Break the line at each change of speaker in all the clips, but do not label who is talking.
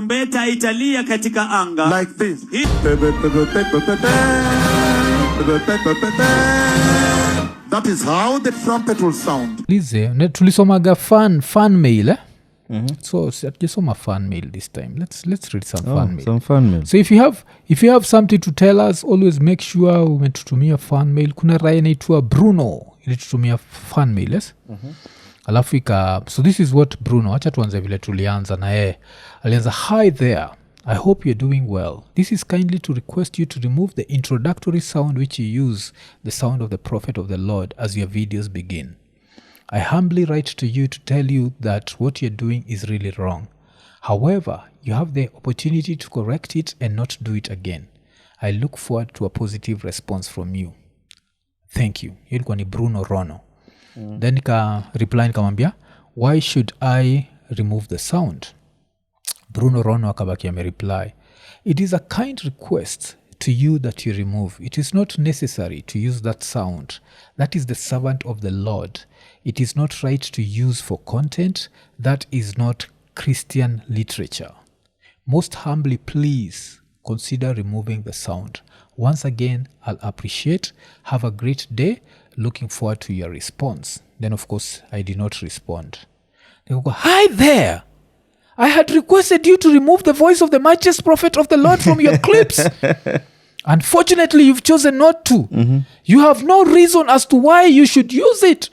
Tarumbeta italia katika anga.
Like this. That is how the trumpet will sound.
Lize, tulisomaga fan mail eh? So just fan mail this time. Let's read some fan mail.
Some fan mail.
So if you have something to tell us, always make sure umetutumia fan mail. Kuna raya inaitwa Bruno ilitutumia fan mail, yes? Alafu so this is what Bruno, acha tuanze vile tulianza na yeye. Alianza, hi there. I hope you're doing well. This is kindly to request you to remove the introductory sound which you use, the sound of the prophet of the Lord, as your videos begin. I humbly write to you to tell you that what you're doing is really wrong. However, you have the opportunity to correct it and not do it again. I look forward to a positive response from you. Thank you. Ilikuwa ni Bruno Rono. Then nika reply nikamwambia, why should I remove the sound? Bruno Rono akabaki reply, it is a kind request to you that you remove. It is not necessary to use that sound. That is the servant of the Lord. It is not right to use for content. That is not Christian literature. Most humbly, please consider removing the sound. Once again, I'll appreciate. Have a great day. Looking forward to your response. Then, of course, I did not respond. They go, hi there. I had requested you to remove the voice of the mightiest prophet of the Lord from your clips. Unfortunately, you've chosen not to. You have no reason as to why you should use it.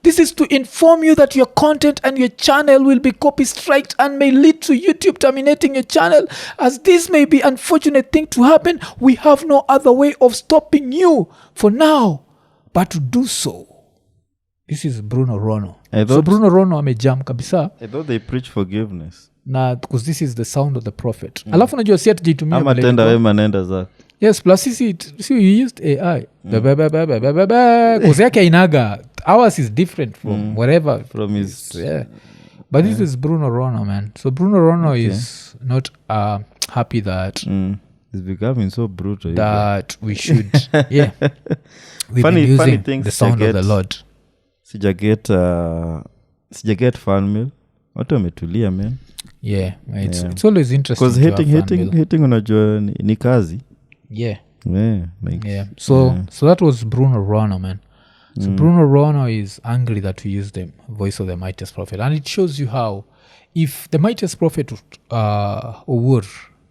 This is to inform you that your content and your channel will be copy-striked and may lead to YouTube terminating your channel. As this may be an unfortunate thing to happen, we have no other way of stopping you for now but to do so. This is Bruno Rono. So Bruno Rono amejam kabisa.
I thought they preach forgiveness.
Na because this is the sound of the prophet. Alafu najua si atujitumia
ama tenda wema nenda zako.
Yes, plus you used AI. Because yake inaga. Ours is different from wherever.
From his...
Yeah. But this is Bruno Rono, man. So Bruno Rono is not happy that...
It's becoming so brutal.
That we should... Yeah. We've been using the sound of the Lord.
Sijaget fan mail. Watu wametulia, man.
Yeah, it's always interesting.
Because hating unajua ni kazi.
Yeah.
Yeah.
So that was Bruno Rono, man. So Bruno Rono is angry that we use the voice of the mightiest prophet. And it shows you how, if the mightiest prophet Owuor,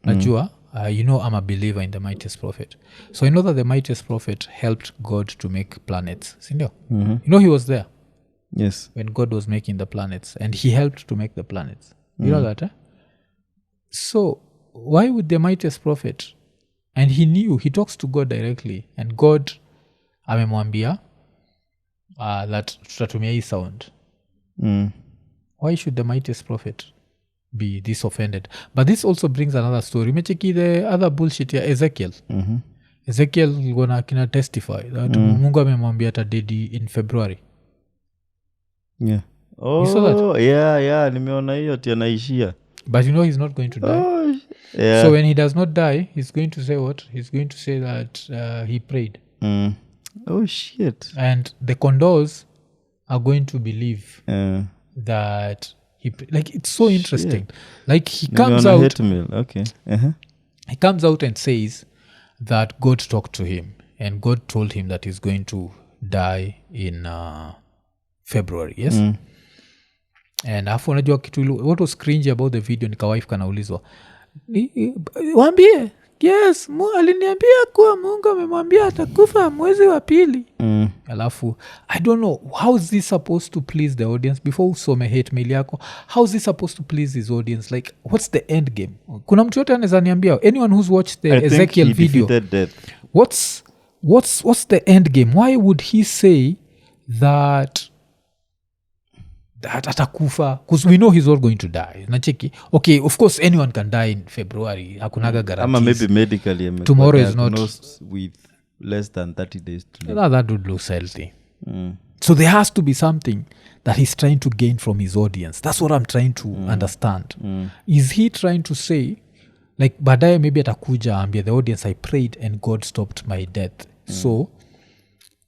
najua, you know I'm a believer in the mightiest prophet. So I know that the mightiest prophet helped God to make planets. Sindio? You know he was there.
Yes.
When God was making the planets. And he helped to make the planets. You know that, eh? So why would the mightiest prophet... And he knew, he talks to God directly. And God amemwambia that tutatumia hii sound. Why should the mightiest prophet be this offended? But this also brings another story. Mecheki the other bullshit ya Ezekiel. Ezekiel gonna kina testify that Mungu amemwambia atadedi in February.
Yeah. Oh,
you saw that?
Yeah, nimeona hiyo ati anaishia.
But you know he's not going to die.
Yeah.
So when he does not die, he's going to say what? He's going to say that he prayed.
Oh, shit.
And the condos are going to believe that he... Like, it's so interesting. Like, he comes out...
Hate mail. Okay.
He comes out and says that God talked to him. And God told him that he's going to die in February. Yes? And afu unajua kitu... What was cringy about the video ni kawife kanaulizwa. Wambie, yes, aliniambia kuwa Mungu amemwambia atakufa mwezi wa pili. Alafu, I don't know, how is this supposed to please the audience? Before usome hate mail yako, how is this supposed to please his audience? Like, what's the end game? Kuna mtu yote anaweza niambia, anyone who's watched the Ezekiel video, what's the end game? Why would he say that atakufa? Because we know he's not going to die. Nacheki. Okay, of course anyone can die in February. Hakunaga guarantees.
Ama maybe medically.
Tomorrow is not...
with less than 30 days to live.
No, that would look healthy. So there has to be something that he's trying to gain from his audience. That's what I'm trying to understand. Is he trying to say, like, baadaye maybe atakuja ambia the audience, I prayed and God stopped my death. So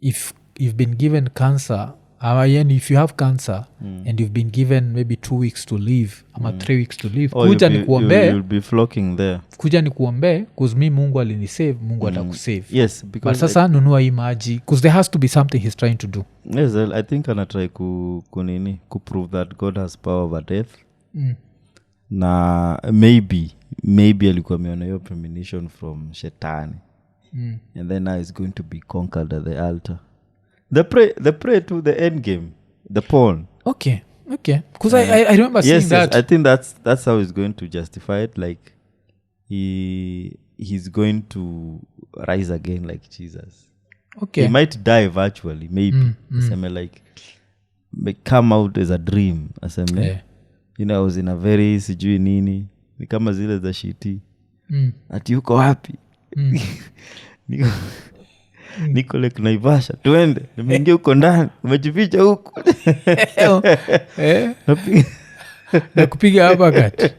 if you've been given cancer and if you have cancer and you've been given maybe 2 weeks to live ama 3 weeks to live, kuja ni kuombe,
you'll be flocking there.
Kuja ni kuombe cause mi Mungu alinisave, Mungu atakusave.
Yes, because
but sasa nunua hii maji cause there has to be something he's trying to do.
Yes, I think anatry kunini ku prove that God has power over death. Na maybe alikuwa ameona hiyo premonition from shetani. And then now it's going to be conquered at the altar. The pray to the end game, the pawn.
Okay. Because I remember seeing that.
Yes, I think that's how he's going to justify it. Like he's going to rise again like Jesus.
Okay.
He might die virtually, maybe. Like may come out as a dream. You know, I was in a very sijui nini. Ni kama zile za shiti. Ati yuko wapi? Niko like Naivasha, tuende. Nimeingia huko ndani, umejificha huko.
Na kupiga hapa kati.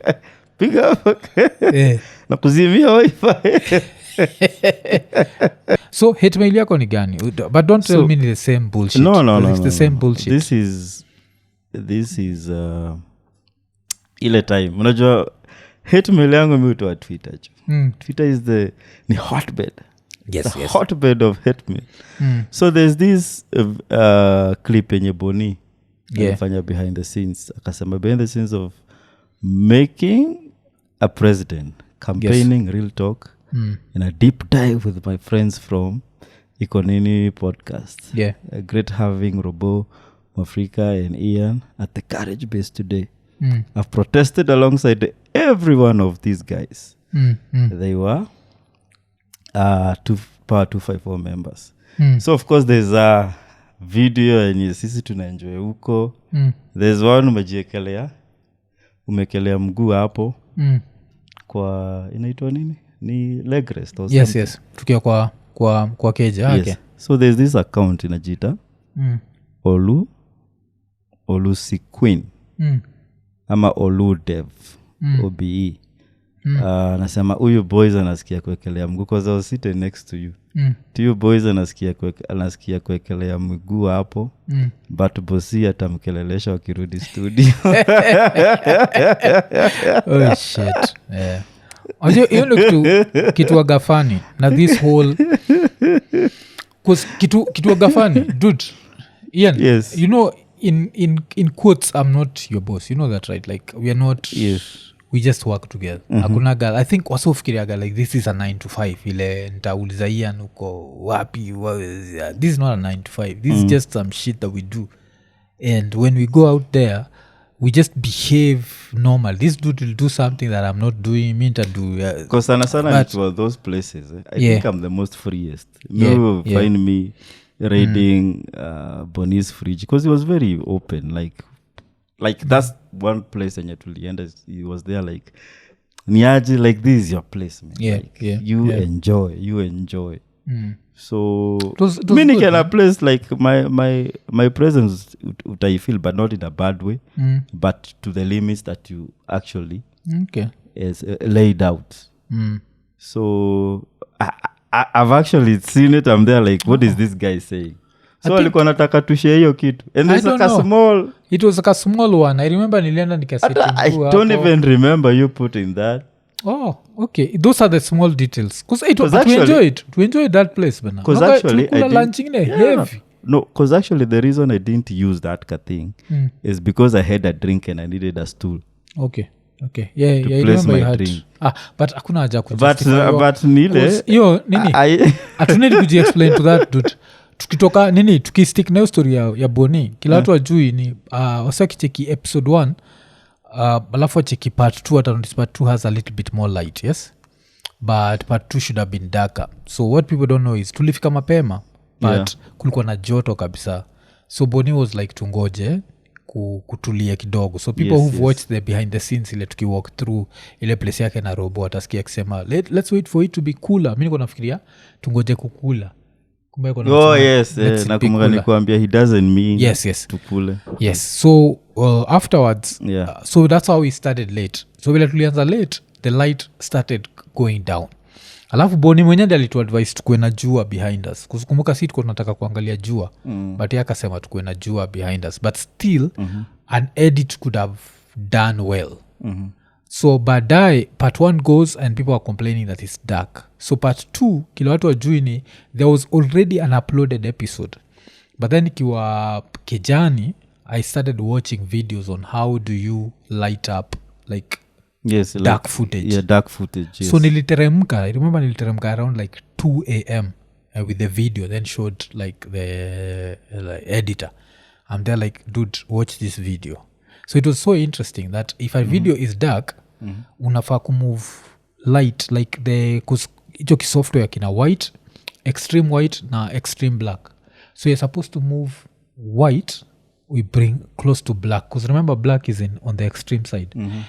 Piga hapa. Na kuzimia wifi.
So hate mail yako ni gani? But don't tell me the same bullshit.
No.
It's the same bullshit.
This is ile time. Unajua hate mail yangu mimi hutoa Twitter. Twitter is the hotbed.
Yes.
Hotbed of hate mail. So there's this clip yenye Boni alifanya behind the scenes. Akasema behind the scenes of making a president, campaigning, real talk, and a deep dive with my friends from Iko Nini Podcast.
Yeah.
Great having Robo, Mwafreeka and Ian at the Courage Base today. I've protested alongside every one of these guys. They were 254 members. So of course there's a video yenye sisi tunaenjoy huko. There's one umekelea mguu hapo. Kwa inaitwa nini? Ni leg rest or something.
Yes. Tukiwa kwa keja.
Yes.
Okay.
So there's this account inajita Olusequeen ama Oludev OBE. Nasema huyu boys anasikia kuwekelea mguu because I was sitting next to you. Huyu boys anasikia kuwekelea mguu hapo. But bosi atamkelelesha wakirudi studio.
Oh shit. Yeah. Hiyo ndio kitu wagafani na this whole cause kitu wagafani dude. Ian,
yes.
You know in quotes I'm not your boss. You know that, right? Like we are not.
Yes.
We just work together. Hakuna girl. I think wasofikiriaga like this is a 9 to 5 ile nitauliza Ian uko wapi. This is not a 9 to 5. This is just some shit that we do. And when we go out there we just behave normal. This dude will do something that I'm not doing. Me to do
because sana it was those places. I think I'm the most freest. You will find me raiding Bonnie's fridge because he was very open. Like that's one place and he was there like niaji, like this is your place, man. You enjoy. So meaning in a place like my presence I feel, but not in a bad way, but to the limits that you actually is laid out. So I've actually seen it. I'm there like, what is this guy saying? So alikuwa nataka tushare hiyo kitu. And there's like a small.
It was like a small one. I remember nilienda nikaseti.
I don't even remember you putting that.
Oh, okay. Those are the small details. Because we enjoyed that place.
Because actually I
didn't. Heavy.
No, because actually the reason I didn't use that thing is because I had a drink and I needed a stool.
Okay. Yeah,
to place my drink.
But hakuna haja
but nile.
Yo, nini? Atunedi kuji-explain to that dude. Tukitoka nini tukistick na story ya Boni kila watu wajui ni wasa kicheki episode 1 alafu cheki part 2 at part 2 has a little bit more light, yes, but part 2 should have been darker. So what people don't know is tulifika mapema but kulikuwa na joto kabisa, so Boni was like tungoje kutulia kidogo. So people who've watched the behind the scenes ile tukiwalk through ile place yake na Robo atasikia akisema let's wait for it to be cooler. Mimi niko nafikiria tungoje kukula.
Nakumbuka nikuambia he doesn't mean to pull.
Yes. So afterwards, so that's how we started late. So when tulianza late, the light started going down. alafu Boni mwenyewe ndiye alituadvise tukuwe na jua behind us kukumbuka si tuko tunataka kuangalia jua but yeye akasema tukuwe na jua behind us but still an edit could have done well so baadaye part 1 goes and people are complaining that it's dark so part 2 kila watu wajui ni there was already an uploaded episode but then ikiwa kijani I started watching videos on how do you light up like dark footage.
Yeah, dark footage. Yes.
So I remember niliteremka around like 2 a.m. With the video, then showed like the editor. I'm there like, dude, watch this video. So it was so interesting that if a video is dark, unafaa kumove light like hicho kisoftware kina white, extreme white na extreme black. So you're supposed to move white we bring close to black because remember black is on the extreme side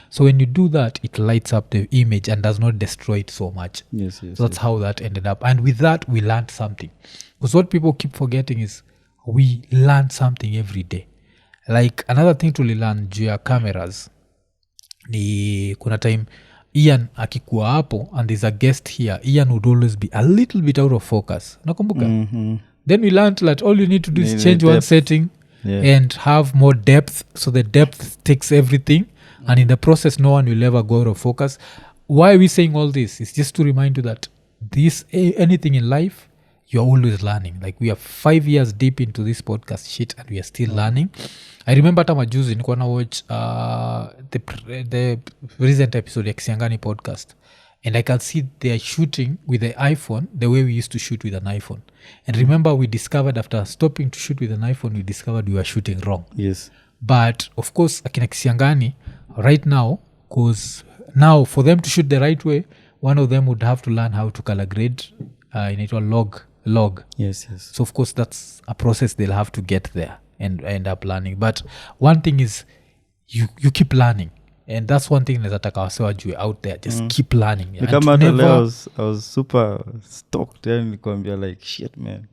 so when you do that it lights up the image and does not destroy it so much so that's how that ended up and with that we learned something because what people keep forgetting is we learn something every day like another thing to learn juu ya cameras ni kuna time Ian akikuwa hapo and there's a guest here Ian would always be a little bit out of focus nakumbuka then we learned that all you need to do is change one setting and have more depth so the depth takes everything and in the process no one will ever go out of focus why are we saying all this it's just to remind you that anything in life you're always learning like we are 5 years deep into this podcast shit and we are still learning I remember hata majuzi nilikuwa na watch the recent episode ya Kisiangani podcast and I can see they are shooting with the iPhone the way we used to shoot with an iPhone and remember we discovered after stopping to shoot with an iPhone we discovered we were shooting wrong
yes
but of course akina Kisiangani right now because now for them to shoot the right way one of them would have to learn how to color grade inaitwa log
yes
so of course that's a process they'll have to get there and end up learning but one thing is you keep learning and that's one thing nazataka wasewa juu out there just keep learning
kama leo I was super stoked and nikwambia like shit man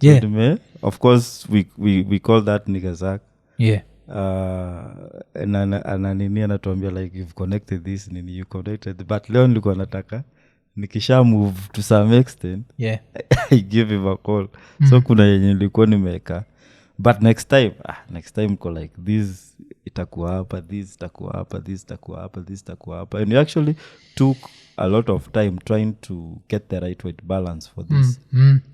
yeah
of course we call that nigga Zach
yeah
nini anatuambia like you've connected this nini you connected but leo nilikuwa nataka nikisha move to some extent
yeah
I give him a call so kuna yenye nilikuwa nimeweka but next time ko like this itakuwa hapa this itakuwa hapa this itakuwa hapa this itakuwa hapa and you actually took a lot of time trying to get the right weight balance for this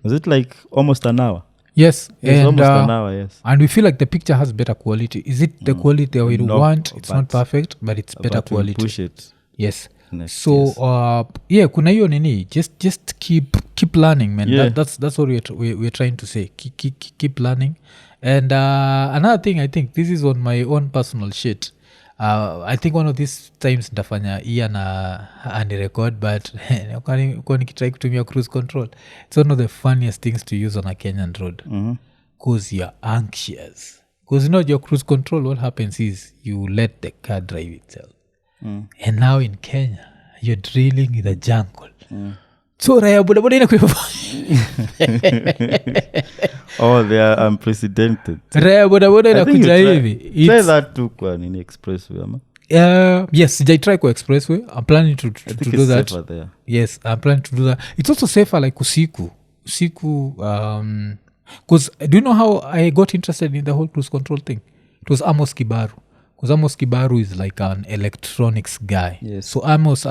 was it like almost an hour
yes and
almost an hour yes
and we feel like the picture has better quality is it the quality we want it's not perfect but it's better quality
push it
yes
next,
so
yes.
Yeah kuna hiyo nini just keep learning man yeah. that's what we're trying to say keep learning and another thing I think this is on my own personal shit I think one of these times nitafanya Ian record but kwa nikitry kutumia cruise control it's one of the funniest things to use on a Kenyan road because you're anxious because you know your cruise control what happens is you let the car drive itself and now in Kenya you're drilling in the jungle so raya bodaboda inakuwa
they are unprecedented
raya bodaboda inakuja hivi
try that too kwa nini expressway ama
yes I try kwa expressway I'm planning to do that
there.
Yes I'm planning to do that it's also safer like usiku because do you know how I got interested in the whole cruise control thing it was Amos Kibaru because Amos Kibaru is like an electronics guy
yes.
So Amos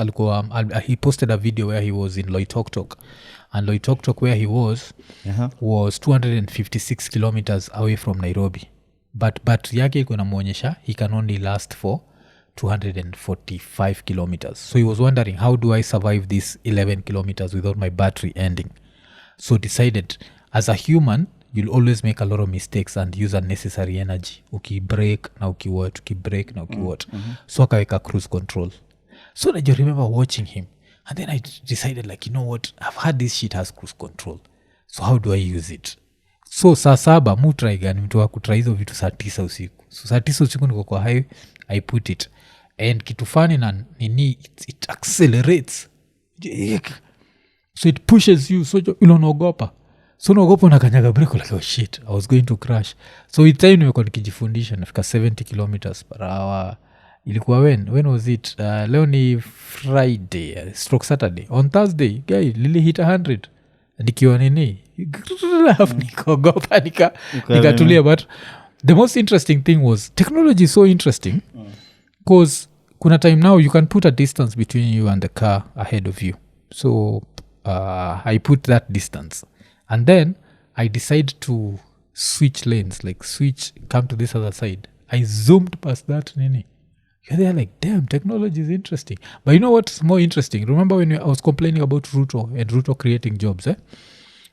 he posted a video where he was in Loitoktok and Loitoktok where he was 256 kilometers away from Nairobi but yake iko namuonyesha he can only last for 245 kilometers so he was wondering how do I survive these 11 kilometers without my battery ending so decided as a human you'll always make a lot of mistakes and use unnecessary energy ukibreak na ukiwat ukibreak na ukiwat so akaweka cruise control so I remember watching him and then I decided like you know what I've had this shit has cruise control so how do I use it so saa 7 mutry gani mtu wa kutry hizo vitu saa 9 usiku so saa 9 usiku niko kwa highway I put it and kitu funny na nini it accelerates so it pushes you so unaogopa so naogopa nakanyaga brake like oh shit I was going to crash so it time nimekuwa nikijifundisha nafika 70 kilometers per hour ilikuwa when was it leo ni Friday stroke Saturday. On Thursday guy lili hit 100 nikiwa nini nikogopa nikatulia. But the most interesting thing was technology is so interesting because kuna time now you can put a distance between you and the car ahead of you. So I put that distance and then I decide to switch lanes, like come to this other side. I zoomed past that nini. They're like, damn, technology is interesting. But you know what's more interesting? Remember when I was complaining about Ruto and Ruto creating jobs?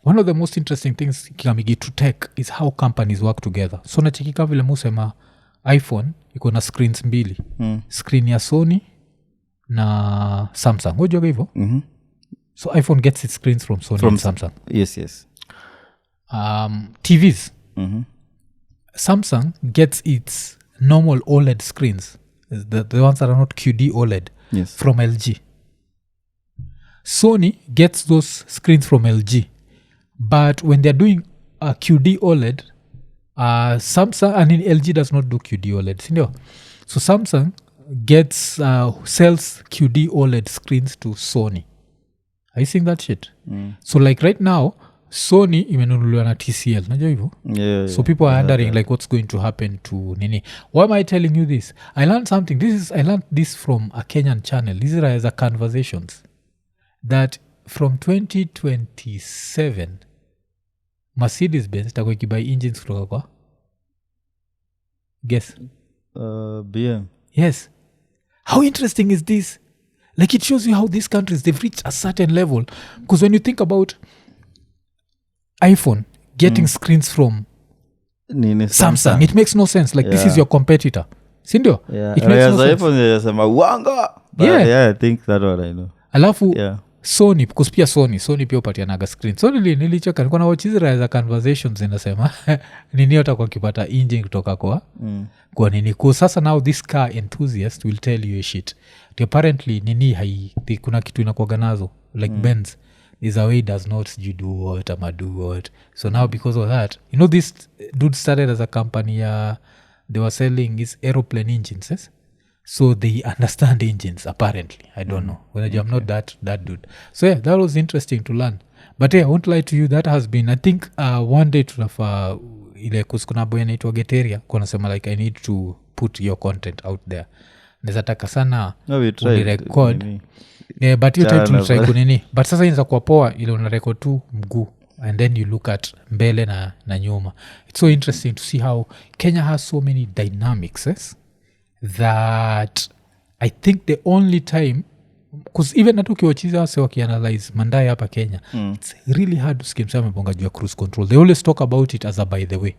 One of the most interesting things kikamigi to tech is how companies work together. So nachikika vile musema iPhone iko na screens mbili. Screen ya Sony na Samsung. Hojoga hivyo? So iPhone gets its screens from Sony and Samsung.
Yes.
TVs. Samsung gets its normal OLED screens. The ones that are not QD OLED from LG. Sony gets those screens from LG. But when they're doing a QD OLED, Samsung, and LG does not do QD OLED. So Samsung sells QD OLED screens to Sony. Are you seeing that shit? So like right now, Sony imenunuliwa na TCL. Najua hivyo? So people are wondering like what's going to happen to nini. Why am I telling you this? I learned something. I learned this from a Kenyan channel. These are as a conversations. That from 2027, Mercedes-Benz itakuwa ikibuy engines kutoka kwa? Guess.
BM.
Yes. How interesting is this? Like it shows you how these countries, they've reached a certain level. Because when you think about iPhone getting screens from Samsung, it makes no sense. Like this is your competitor. Sindio?
Yeah.
It makes no sense.
iPhone yasema wanga. But yeah, I think that what I know.
Alafu Sony, because pia Sony pia upatianaga screen. So nilichoka nilikuwa na watch hizi za conversations inasema nini utakuwa kipata engine kutoka kwa nini. Kwa sasa now this car enthusiast will tell you a shit. Apparently nini kuna kitu inakuwa nazo like Benz is a way does not you do what ama do what. So now because of that, you know this dude started as a company they were selling his aeroplane engines, yes? So they understand engines apparently. I don't know. I'm not that dude. So yeah, that was interesting to learn. But yeah, I won't lie to you, that has been, I think one day tunafa ile kuskuna boy naitwa Geteria kuna sema like I need to put your content out there. Nezataka sana record. Yeah, but you try to try kunini. But sasa inza kwa poa ile una record tu mguu and then you look at mbele na nyuma. It's so interesting to see how Kenya has so many dynamics, yes? That I think the only time, because even hata ukiwachiza wase wakianalyze mandai hapa Kenya, it's really hard to skim some bonga juu ya cruise control. They always talk about it as a by the way.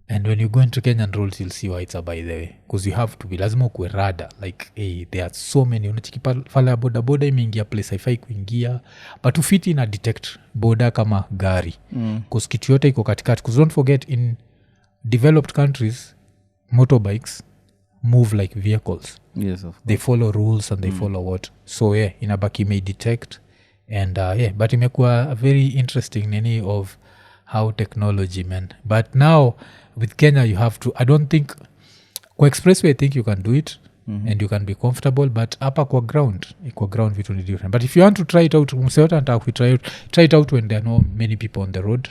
And when you go into Kenyan rules, you'll see why it's a by the way. Because you have to be, lazima ukue rada. Like, hey, there are so many. Unachikipa fala ya boda imeingia place haifai kuingia. But ufiti na detect boda kama gari. Because kitu yote iko katikati. Because don't forget, in developed countries, motorbikes move like vehicles.
Yes, of course.
They follow rules and they follow what. So yeah, inabaki may detect. And but imekuwa a very interesting nini of how technology, man. But now with Kenya you have to, I don't think kwa expressway I think you can do it and you can be comfortable, but hapa kwa ground vitu ni different. But if you want to try it out, mseota nataka try it out when there are no many people on the road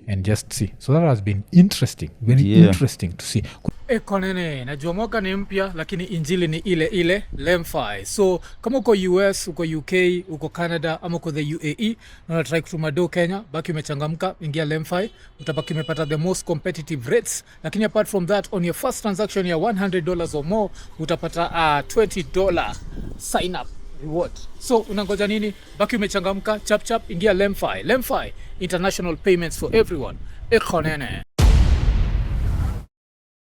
and just see. So that has been interesting, very interesting to see. IKONINI, najua mwaka ni mpya lakini injili ni ile LemFi. So kama uko US, uko UK, uko Canada ama uko the UAE na unatry kutuma do Kenya, baki umechangamka, ingia LemFi, utapaki umepata the most competitive rates. Lakini apart from that, on your first transaction ya $100 or more, utapata $20 sign up reward. So unangoja nini? Baki umechangamka, chap ingia LemFi. LemFi, international payments for everyone. IKONINI.